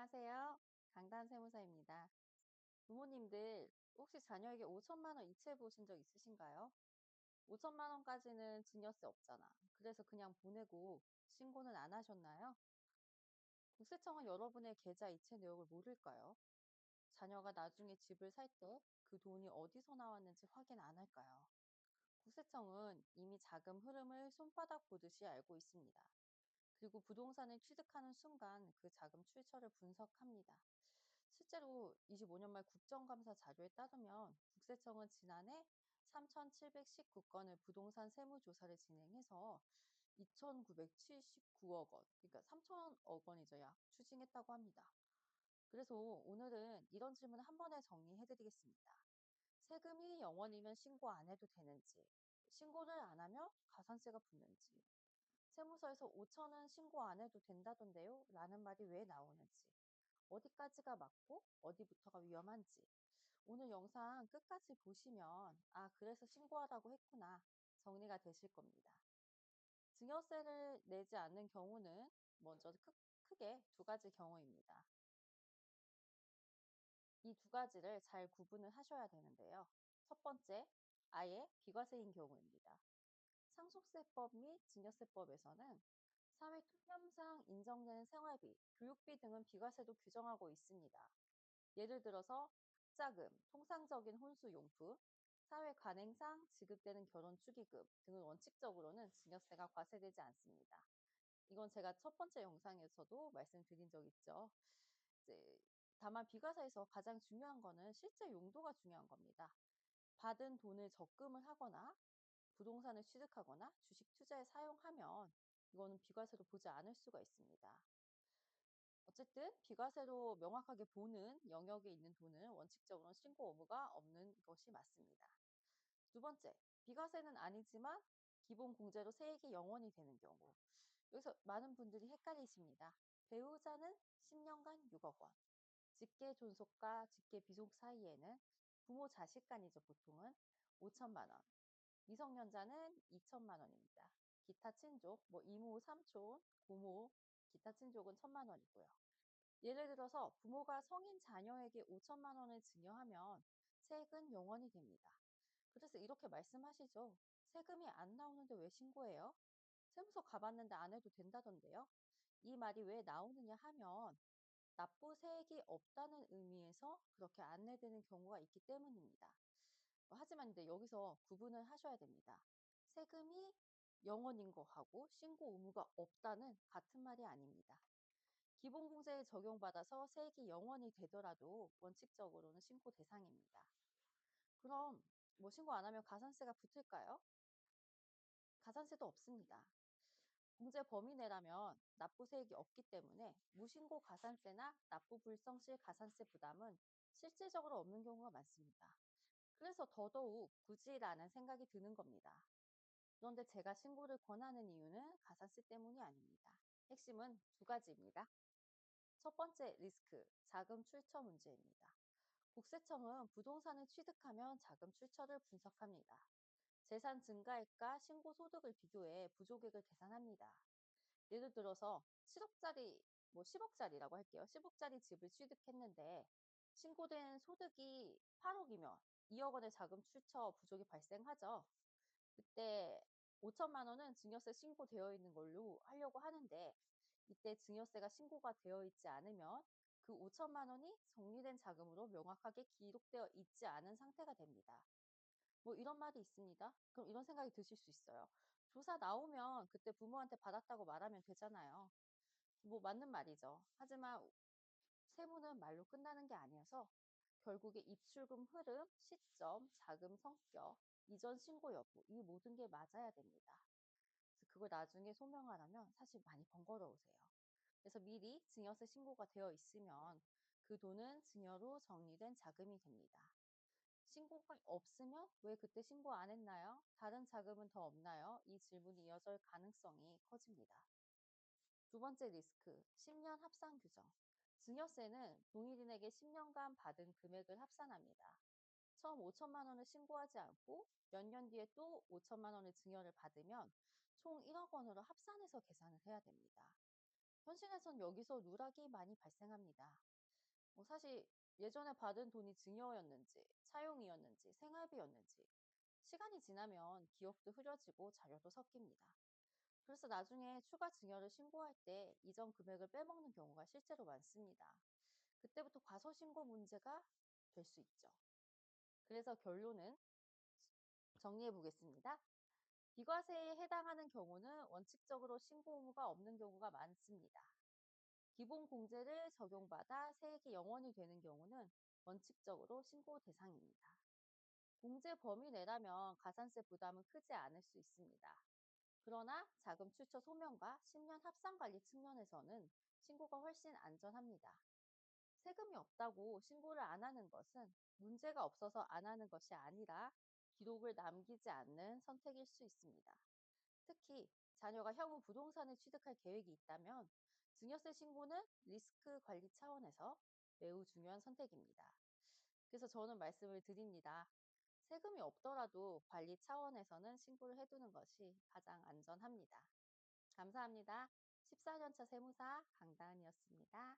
안녕하세요. 강단 세무사입니다. 부모님들 혹시 자녀에게 5천만 원 이체해 보신 적 있으신가요? 5천만 원까지는 증여세 없잖아. 그래서 그냥 보내고 신고는 안 하셨나요? 국세청은 여러분의 계좌 이체 내역을 모를까요? 자녀가 나중에 집을 살 때 그 돈이 어디서 나왔는지 확인 안 할까요? 국세청은 이미 자금 흐름을 손바닥 보듯이 알고 있습니다. 그리고 부동산을 취득하는 순간 그 자금 출처를 분석합니다. 실제로 25년 말 국정감사 자료에 따르면 국세청은 지난해 3,719건의 부동산 세무조사를 진행해서 2,979억 원, 그러니까 3천억 원이죠, 약 추징했다고 합니다. 그래서 오늘은 이런 질문 한 번에 정리해드리겠습니다. 세금이 0원이면 신고 안 해도 되는지, 신고를 안 하면 가산세가 붙는지, 세무서에서 5천은 신고 안 해도 된다던데요? 라는 말이 왜 나오는지, 어디까지가 맞고 어디부터가 위험한지, 오늘 영상 끝까지 보시면, 아, 그래서 신고하라고 했구나, 정리가 되실 겁니다. 증여세를 내지 않는 경우는 먼저 크게 두 가지 경우입니다. 이 두 가지를 잘 구분을 하셔야 되는데요. 첫 번째, 아예 비과세인 경우입니다. 상속세법 및 증여세법에서는 사회 통념상 인정되는 생활비, 교육비 등은 비과세도 규정하고 있습니다. 예를 들어서 학자금, 통상적인 혼수용품, 사회 관행상 지급되는 결혼 축의금 등은 원칙적으로는 증여세가 과세되지 않습니다. 이건 제가 첫 번째 영상에서도 말씀드린 적 있죠. 이제 다만 비과세에서 가장 중요한 거는 실제 용도가 중요한 겁니다. 받은 돈을 적금을 하거나 부동산을 취득하거나 주식 투자에 사용하면 이거는 비과세로 보지 않을 수가 있습니다. 어쨌든 비과세로 명확하게 보는 영역에 있는 돈은 원칙적으로는 신고 의무가 없는 것이 맞습니다. 두 번째, 비과세는 아니지만 기본 공제로 세액이 0원이 되는 경우. 여기서 많은 분들이 헷갈리십니다. 배우자는 10년간 6억 원, 직계 존속과 직계 비속 사이에는 부모 자식 간이죠, 보통은 5천만 원, 미성년자는 2천만 원입니다. 기타 친족, 뭐 이모, 삼촌, 고모, 기타 친족은 1천만 원이고요. 예를 들어서 부모가 성인 자녀에게 5천만 원을 증여하면 세액은 0원이 됩니다. 그래서 이렇게 말씀하시죠. 세금이 안 나오는데 왜 신고해요? 세무서 가봤는데 안 해도 된다던데요. 이 말이 왜 나오느냐 하면 납부 세액이 없다는 의미에서 그렇게 안내되는 경우가 있기 때문입니다. 하지만 근데 여기서 구분을 하셔야 됩니다. 세금이 0원인 거하고 신고 의무가 없다는 같은 말이 아닙니다. 기본공제에 적용받아서 세액이 0원이 되더라도 원칙적으로는 신고 대상입니다. 그럼 뭐 신고 안 하면 가산세가 붙을까요? 가산세도 없습니다. 공제 범위 내라면 납부세액이 없기 때문에 무신고 가산세나 납부 불성실 가산세 부담은 실질적으로 없는 경우가 많습니다. 그래서 더더욱 굳이라는 생각이 드는 겁니다. 그런데 제가 신고를 권하는 이유는 가산세 때문이 아닙니다. 핵심은 두 가지입니다. 첫 번째 리스크, 자금 출처 문제입니다. 국세청은 부동산을 취득하면 자금 출처를 분석합니다. 재산 증가액과 신고 소득을 비교해 부족액을 계산합니다. 예를 들어서 7억짜리, 뭐 10억짜리라고 할게요. 10억짜리 집을 취득했는데 신고된 소득이 8억이면 2억 원의 자금 출처 부족이 발생하죠. 그때 5천만 원은 증여세 신고되어 있는 걸로 하려고 하는데 이때 증여세가 신고가 되어 있지 않으면 그 5천만 원이 정리된 자금으로 명확하게 기록되어 있지 않은 상태가 됩니다. 뭐 이런 말이 있습니다. 그럼 이런 생각이 드실 수 있어요. 조사 나오면 그때 부모한테 받았다고 말하면 되잖아요. 뭐 맞는 말이죠. 하지만 세무는 말로 끝나는 게 아니어서 결국에 입출금 흐름, 시점, 자금 성격, 이전 신고 여부 이 모든 게 맞아야 됩니다. 그래서 그걸 나중에 소명하려면 사실 많이 번거로우세요. 그래서 미리 증여세 신고가 되어 있으면 그 돈은 증여로 정리된 자금이 됩니다. 신고가 없으면 왜 그때 신고 안 했나요? 다른 자금은 더 없나요? 이 질문이 이어질 가능성이 커집니다. 두 번째 리스크, 10년 합산 규정. 증여세는 동일인에게 10년간 받은 금액을 합산합니다. 처음 5천만 원을 신고하지 않고 몇 년 뒤에 또 5천만 원을 증여를 받으면 총 1억 원으로 합산해서 계산을 해야 됩니다. 현실에선 여기서 누락이 많이 발생합니다. 사실 예전에 받은 돈이 증여였는지, 차용이었는지, 생활비였는지, 시간이 지나면 기억도 흐려지고 자료도 섞입니다. 그래서 나중에 추가 증여를 신고할 때 이전 금액을 빼먹는 경우가 실제로 많습니다. 그때부터 과소신고 문제가 될 수 있죠. 그래서 결론은 정리해 보겠습니다. 비과세에 해당하는 경우는 원칙적으로 신고 의무가 없는 경우가 많습니다. 기본 공제를 적용받아 세액이 0원이 되는 경우는 원칙적으로 신고 대상입니다. 공제 범위 내라면 가산세 부담은 크지 않을 수 있습니다. 그러나 자금 출처 소명과 10년 합산 관리 측면에서는 신고가 훨씬 안전합니다. 세금이 없다고 신고를 안 하는 것은 문제가 없어서 안 하는 것이 아니라 기록을 남기지 않는 선택일 수 있습니다. 특히 자녀가 향후 부동산을 취득할 계획이 있다면 증여세 신고는 리스크 관리 차원에서 매우 중요한 선택입니다. 그래서 저는 말씀을 드립니다. 세금이 없더라도 관리 차원에서는 신고를 해두는 것이 가장 안전합니다. 감사합니다. 14년차 세무사 강다은이었습니다.